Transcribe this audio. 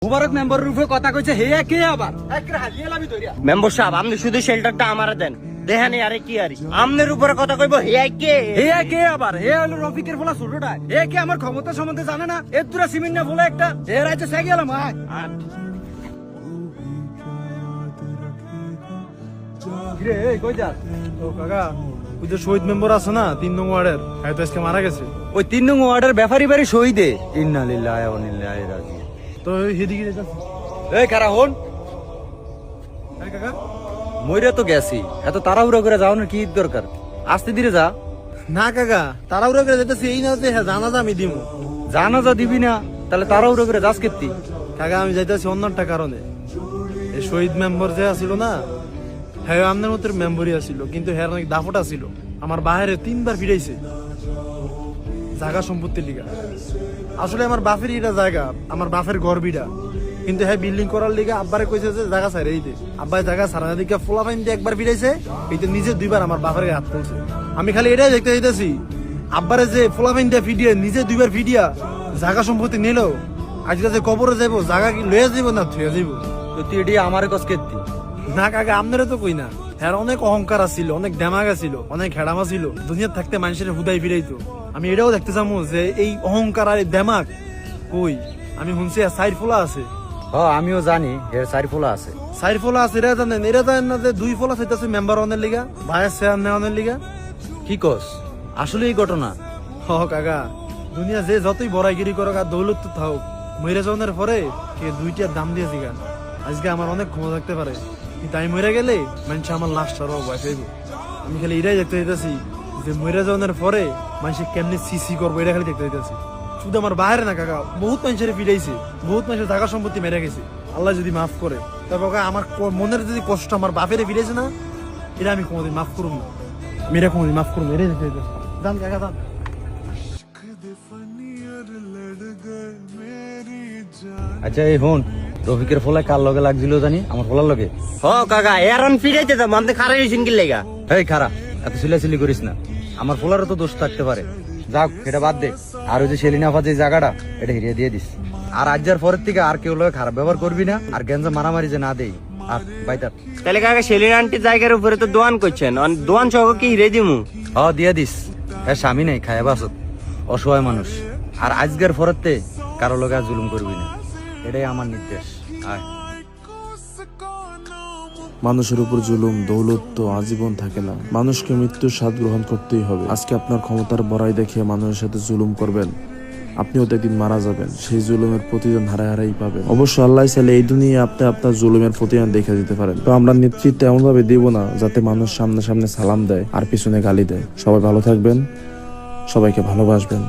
মোবারক মেম্বারের রূপে কথা কইছে হে কে আবার একরে হালিয়ে লাবি ধরিয়া। মেম্বার সাহেব আপনি শুধু শেল্টারটা আমারে দেন, দেখেন আরে কি আরি আমনের উপরে কথা কইব হে কে? হে কে আবার? হে হলো রফিকের বলা ছোটটা। হে কে আমার ক্ষমতা সম্বন্ধে জানে না? এর তুরা সিমেন্ট না বলে একটা হে রাইতে সে গেলাম। রে এই কই যা? ও কাকা, ওই যে শহীদ মেম্বার আছে না 3 নং ওয়ার্ডের, হয়তো আজকে মারা গেছে। ওই 3 নং ওয়ার্ডের ব্যাপারী বাড়ি শহীদে। ইন্না লিল্লাহি ওয়া ইন্না ইলাইহি রাজিউন। তো সেদিকে যাচ্ছে। এই খারা হন, এই কাকা, মইরা তো গেছি, এত তাড়াহুড়া করে যাওয়ার কি দরকার? আস্তে ধীরে যা। না কাকা, তাড়াহুড়ো করে যেতেছি এই না যে জানাজা আমি দিমু। জানাজা দিবি না তাহলে তাড়াহুড়া করে যাস কেতি? কাকা আমি যাইতেছি অন্য একটা কারণে। এই শহীদ মেম্বার যে আছিল না, হ্যাঁ আমাদের মতো মেম্বারই আছিল, কিন্তু হ্যাঁ অনেক দাফটা ছিল। আমার বাহিরে 3 বার ফিরাইছে জায়গা সম্পত্তির লিগা। আসলে আমার বাপের এটা জায়গা, আমার বাপের ঘর বিড়া, কিন্তু হ্যাঁ বিল্ডিং করার লিগা আব্বারে কইছে যে জায়গা ছাড়ে দিতে। আব্বাই জায়গা ছাড়া দিকে ফোলা ফাইন দিয়ে একবার ফিরাইছে, এইটা নিজে 2 বার আমার বাপের গায়ে হাত তুলছে। আমি খালি এটাই দেখতে চাইতেছি, আব্বারে যে ফোলা ফাইন দিয়ে ফিডিয়ে নিজে 2 বার ফিডিয়া জায়গা সম্পত্তি নিল, আজকে যে কবরে যাইবো জায়গা কি লয়ে যাইবো না থুয়ে যাইবো? তো তুই এটি আমার কাছ কেতি? না কাকা, আপনারও তো কই না। হ্যাঁ অনেক অহংকার ছিল, অনেক ড্যামাগা ছিল, অনেক হেডামা ছিল, দুনিয়া থাকতে মানুষের হুদাই ফিরাইতো। আমি এটাও দেখতে চামু যে এই অহংকার আর এই ড্যামাগ কই। আমি শুনছি সাইড ফোলা আছে। আমিও জানি এর চারি ফোলা আছে। সাইড ফোলা আছে, এরা জানেন? এরা জানেন না যে 2 ফোলা চাইতেছে মেম্বার অনের লিগা, ভাইস চেয়ার নেওয়ানোর লিগা। কি কস? আসলে এই ঘটনা? হ কাকা, দুনিয়া যে যতই বড়াইগিরি করুক আর দৌলত তো থাকুক, মরে যাওয়ার পরে কে 2টার দাম দিয়েছি গা। আজকে আমার অনেক ক্ষমতা থাকতে পারে, কিন্তু আমি মরে গেলে মানুষ আমার লাশটারও ভয় পাইব। আমি খালি এটাই দেখতে চাইতেছি যে মরে যাওয়ার পরে মানুষ কেমনি সিসি করবো, এটা খালি দেখতে চাইতেছি। শুধু আমার বাইরে না কাকা, বহুত মানুষের ফিরাইছে, বহুত মানুষের জায়গা সম্পত্তি মেরে গেছে। আল্লাহ যদি মাফ করে, তবে আমার মনের যদি কষ্ট আমার বাপের ফিরেছে না, এটা আমি কোনোদিন মাফ করুন না। মেরে কোনোদিন মাফ করুন, এটাই দেখতে চাইতেছি। জান কাকা জান। আচ্ছা এই হন, রফিকের ফোলা কার লগে লাগছিল জানি? আমার ফোলার লগে। হ কাকা এরন ফিরাইতে যাম, আমতে খারাই হইছেন কি লাগা? এই খারা, এত সিলাসিলি করিস না, আমার ফোলারও তো দোষ থাকতে পারে। যাক এটা বাদ দে, আর ওই যে সেলিনাফা যে জায়গাটা এটা হিরিয়ে দিয়ে দিস। আর আজ যার পরের থেকে আর কেউ লগে খারাপ ব্যবহার করবি না, আর গেঞ্জা মারামারি যে না দেই। আর বাইতার তাহলে কাকা সেলিনা আন্টির জায়গার উপরে তো দোয়ান করছেন, দোয়ান সহ কি হিরে দিমু? দিয়ে দিস। হ্যাঁ স্বামী নেই, খায় বাসত, অসহায় মানুষ। আর আজকের পরেতে কারো লগে আর জুলুম করবি না, এটাই আমার নির্দেশ। আয়। মানুষের উপর জুলুম দৌলত তো আজীবন থাকে না, মানুষকে মৃত্যুর স্বাদ গ্রহণ করতেই হবে। আজকে আপনার ক্ষমতার বড়াই দেখিয়ে মানুষের সাথে জুলুম করবেন, আপনিও তো একদিন মারা যাবেন, সেই জুলুমের প্রতিদান হারাই পাবেন। অবশ্য আল্লাহ চাইলে এই দুনিয়ায় আপনি আপনার জুলুমের প্রতিদান দেখে দিতে পারেন। তো আমরা নেতৃত্ব এমন ভাবে দিব না যাতে মানুষ সামনে সামনে সালাম দেয় আর পিছনে গালি দেয়। সবাই ভালো থাকবেন, সবাইকে ভালোবাসবেন।